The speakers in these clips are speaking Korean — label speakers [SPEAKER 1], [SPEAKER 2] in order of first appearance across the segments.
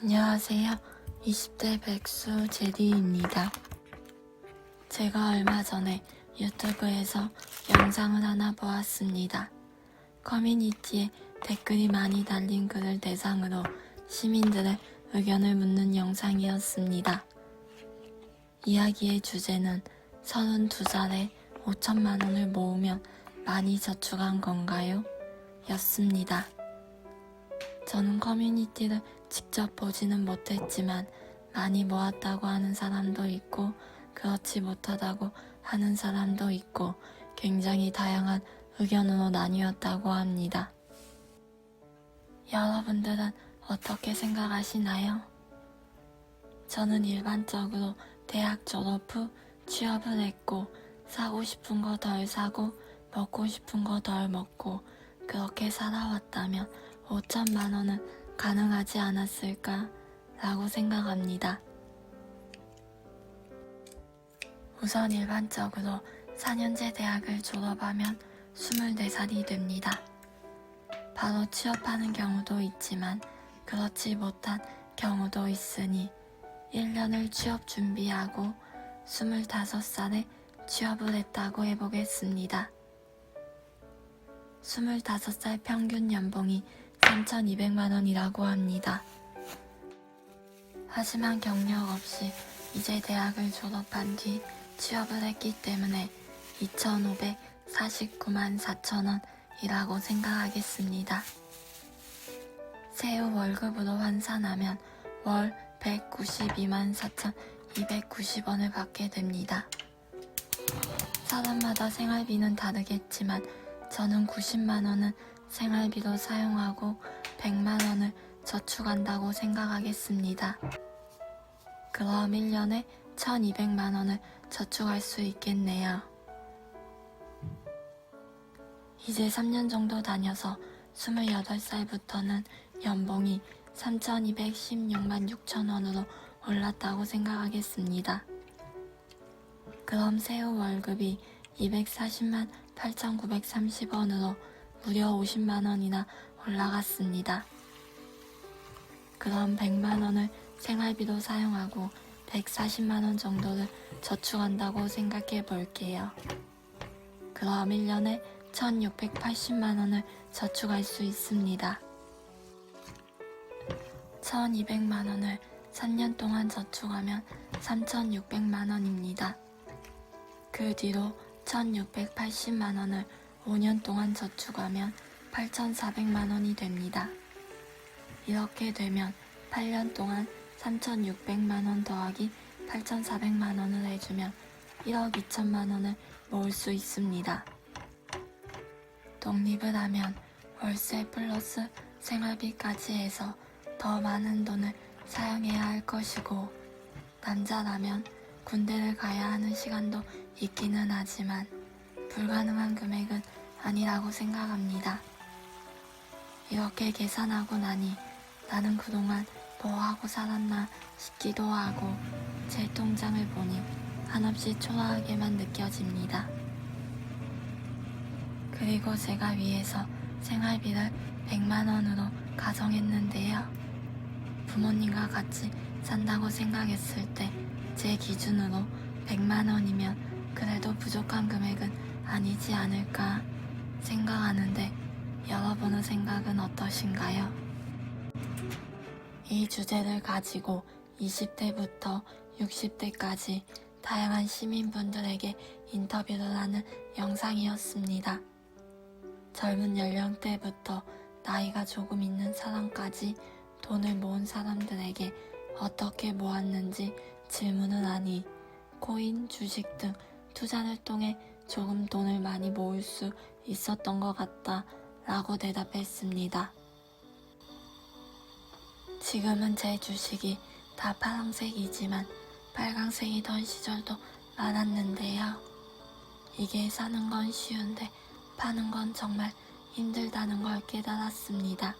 [SPEAKER 1] 안녕하세요. 20대 백수 제디입니다. 제가 얼마 전에 유튜브에서 영상을 하나 보았습니다. 커뮤니티에 댓글이 많이 달린 글을 대상으로 시민들의 의견을 묻는 영상이었습니다. 이야기의 주제는 32살에 5천만 원을 모으면 많이 저축한 건가요? 였습니다. 저는 커뮤니티를 직접 보지는 못했지만 많이 모았다고 하는 사람도 있고 그렇지 못하다고 하는 사람도 있고 굉장히 다양한 의견으로 나뉘었다고 합니다. 여러분들은 어떻게 생각하시나요? 저는 일반적으로 대학 졸업 후 취업을 했고 사고 싶은 거 덜 사고 먹고 싶은 거 덜 먹고 그렇게 살아왔다면 5천만 원은 가능하지 않았을까 라고 생각합니다. 우선 일반적으로 4년제 대학을 졸업하면 24살이 됩니다. 바로 취업하는 경우도 있지만 그렇지 못한 경우도 있으니 1년을 취업 준비하고 25살에 취업을 했다고 해보겠습니다. 25살 평균 연봉이 3,200만 원이라고 합니다. 하지만 경력 없이 이제 대학을 졸업한 뒤 취업을 했기 때문에 2,549만 4천 원이라고 생각하겠습니다. 세후 월급으로 환산하면 월 192만 4,290원을 받게 됩니다. 사람마다 생활비는 다르겠지만 저는 90만 원은 생활비로 사용하고 100만 원을 저축한다고 생각하겠습니다. 그럼 1년에 1,200만 원을 저축할 수 있겠네요. 이제 3년 정도 다녀서 28살부터는 연봉이 3,216만 6천 원으로 올랐다고 생각하겠습니다. 그럼 세후 월급이 240만 8,930원으로 무려 50만 원이나 올라갔습니다. 그럼 100만 원을 생활비로 사용하고 140만 원 정도를 저축한다고 생각해 볼게요. 그럼 1년에 1,680만 원을 저축할 수 있습니다. 1,200만 원을 3년 동안 저축하면 3,600만 원입니다. 그 뒤로 1,680만 원을 5년 동안 저축하면 8,400만 원이 됩니다. 이렇게 되면 8년 동안 3,600만 원 더하기 8,400만 원을 해주면 1억 2천만 원을 모을 수 있습니다. 독립을 하면 월세 플러스 생활비까지 해서 더 많은 돈을 사용해야 할 것이고 남자라면 군대를 가야 하는 시간도 있기는 하지만 불가능한 금액은 아니라고 생각합니다. 이렇게 계산하고 나니 나는 그동안 뭐 하고 살았나 싶기도 하고 제 통장을 보니 한없이 초라하게만 느껴집니다. 그리고 제가 위해서 생활비를 100만 원으로 가정했는데요. 부모님과 같이 산다고 생각했을 때 제 기준으로 100만 원이면 그래도 부족한 금액은 아니지 않을까 생각하는데 여러분의 생각은 어떠신가요? 이 주제를 가지고 20대부터 60대까지 다양한 시민분들에게 인터뷰를 하는 영상이었습니다. 젊은 연령대부터 나이가 조금 있는 사람까지 돈을 모은 사람들에게 어떻게 모았는지 질문을 하니 코인, 주식 등 투자를 통해 조금 돈을 많이 모을 수 있었던 것 같다 라고 대답했습니다. 지금은 제 주식이 다 파란색이지만 빨강색이던 시절도 많았는데요. 이게 사는 건 쉬운데 파는 건 정말 힘들다는 걸 깨달았습니다.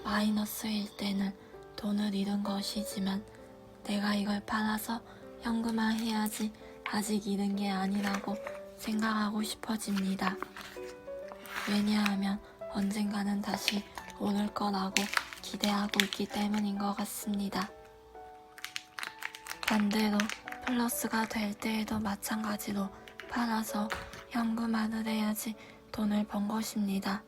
[SPEAKER 1] 마이너스일 때는 돈을 잃은 것이지만 내가 이걸 팔아서 현금화해야지 아직 잃은 게 아니라고 생각하고 싶어집니다. 왜냐하면 언젠가는 다시 오를 거라고 기대하고 있기 때문인 것 같습니다. 반대로 플러스가 될 때에도 마찬가지로 팔아서 현금화를 해야지 돈을 번 것입니다.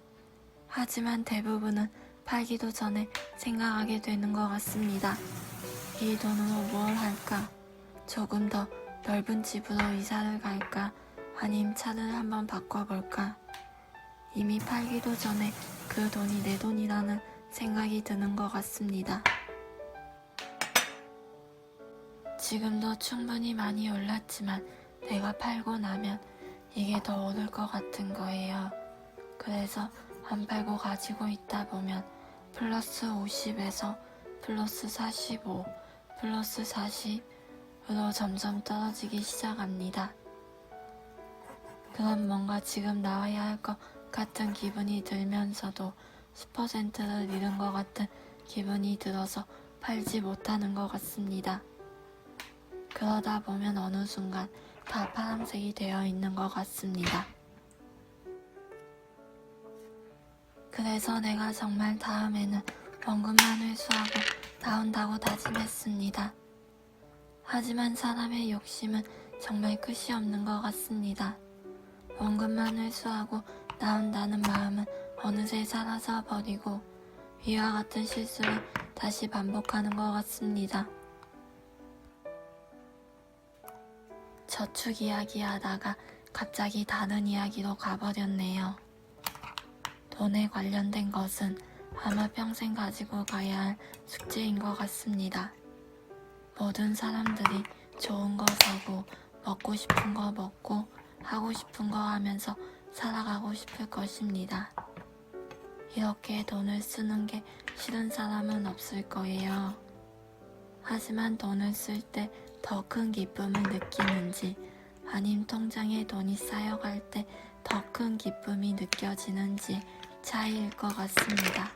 [SPEAKER 1] 하지만 대부분은 팔기도 전에 생각하게 되는 것 같습니다. 이 돈으로 뭘 할까? 조금 더 넓은 집으로 이사를 갈까? 아님 차를 한번 바꿔볼까? 이미 팔기도 전에 그 돈이 내 돈이라는 생각이 드는 것 같습니다. 지금도 충분히 많이 올랐지만 내가 팔고 나면 이게 더 오를 것 같은 거예요. 그래서 안 팔고 가지고 있다 보면 플러스 50에서 플러스 45, 플러스 40으로 점점 떨어지기 시작합니다. 그럼 뭔가 지금 나와야 할 것 같은 기분이 들면서도 10%를 잃은 것 같은 기분이 들어서 팔지 못하는 것 같습니다. 그러다 보면 어느 순간 다 파란색이 되어 있는 것 같습니다. 그래서 내가 정말 다음에는 원금만 회수하고 나온다고 다짐했습니다. 하지만 사람의 욕심은 정말 끝이 없는 것 같습니다. 원금만 회수하고 나온다는 마음은 어느새 사라져 버리고 위와 같은 실수를 다시 반복하는 것 같습니다. 저축 이야기 하다가 갑자기 다른 이야기로 가버렸네요. 돈에 관련된 것은 아마 평생 가지고 가야 할 숙제인 것 같습니다. 모든 사람들이 좋은 거 사고 먹고 싶은 거 먹고 하고 싶은 거 하면서 살아가고 싶을 것입니다. 이렇게 돈을 쓰는 게 싫은 사람은 없을 거예요. 하지만 돈을 쓸 때 더 큰 기쁨을 느끼는지 아님 통장에 돈이 쌓여갈 때 더 큰 기쁨이 느껴지는지 차이일 것 같습니다.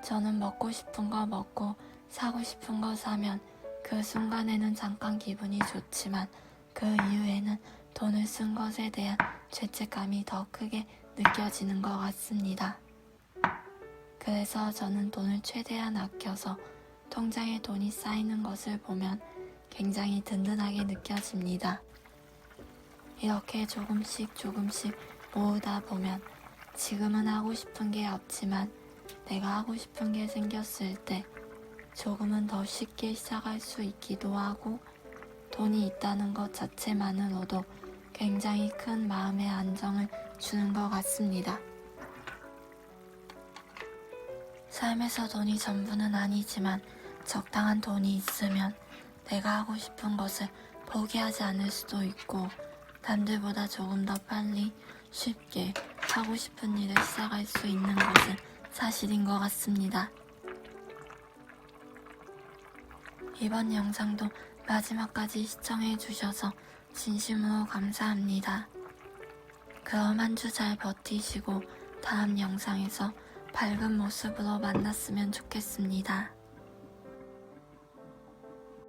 [SPEAKER 1] 저는 먹고 싶은 거 먹고 사고 싶은 거 사면 그 순간에는 잠깐 기분이 좋지만 그 이후에는 돈을 쓴 것에 대한 죄책감이 더 크게 느껴지는 것 같습니다. 그래서 저는 돈을 최대한 아껴서 통장에 돈이 쌓이는 것을 보면 굉장히 든든하게 느껴집니다. 이렇게 조금씩 모으다 보면 지금은 하고 싶은 게 없지만 내가 하고 싶은 게 생겼을 때 조금은 더 쉽게 시작할 수 있기도 하고 돈이 있다는 것 자체만으로도 굉장히 큰 마음의 안정을 주는 것 같습니다. 삶에서 돈이 전부는 아니지만 적당한 돈이 있으면 내가 하고 싶은 것을 포기하지 않을 수도 있고 남들보다 조금 더 빨리 쉽게 하고 싶은 일을 시작할 수 있는 것은 사실인 것 같습니다. 이번 영상도 마지막까지 시청해주셔서 진심으로 감사합니다. 그럼 한 주 잘 버티시고 다음 영상에서 밝은 모습으로 만났으면 좋겠습니다.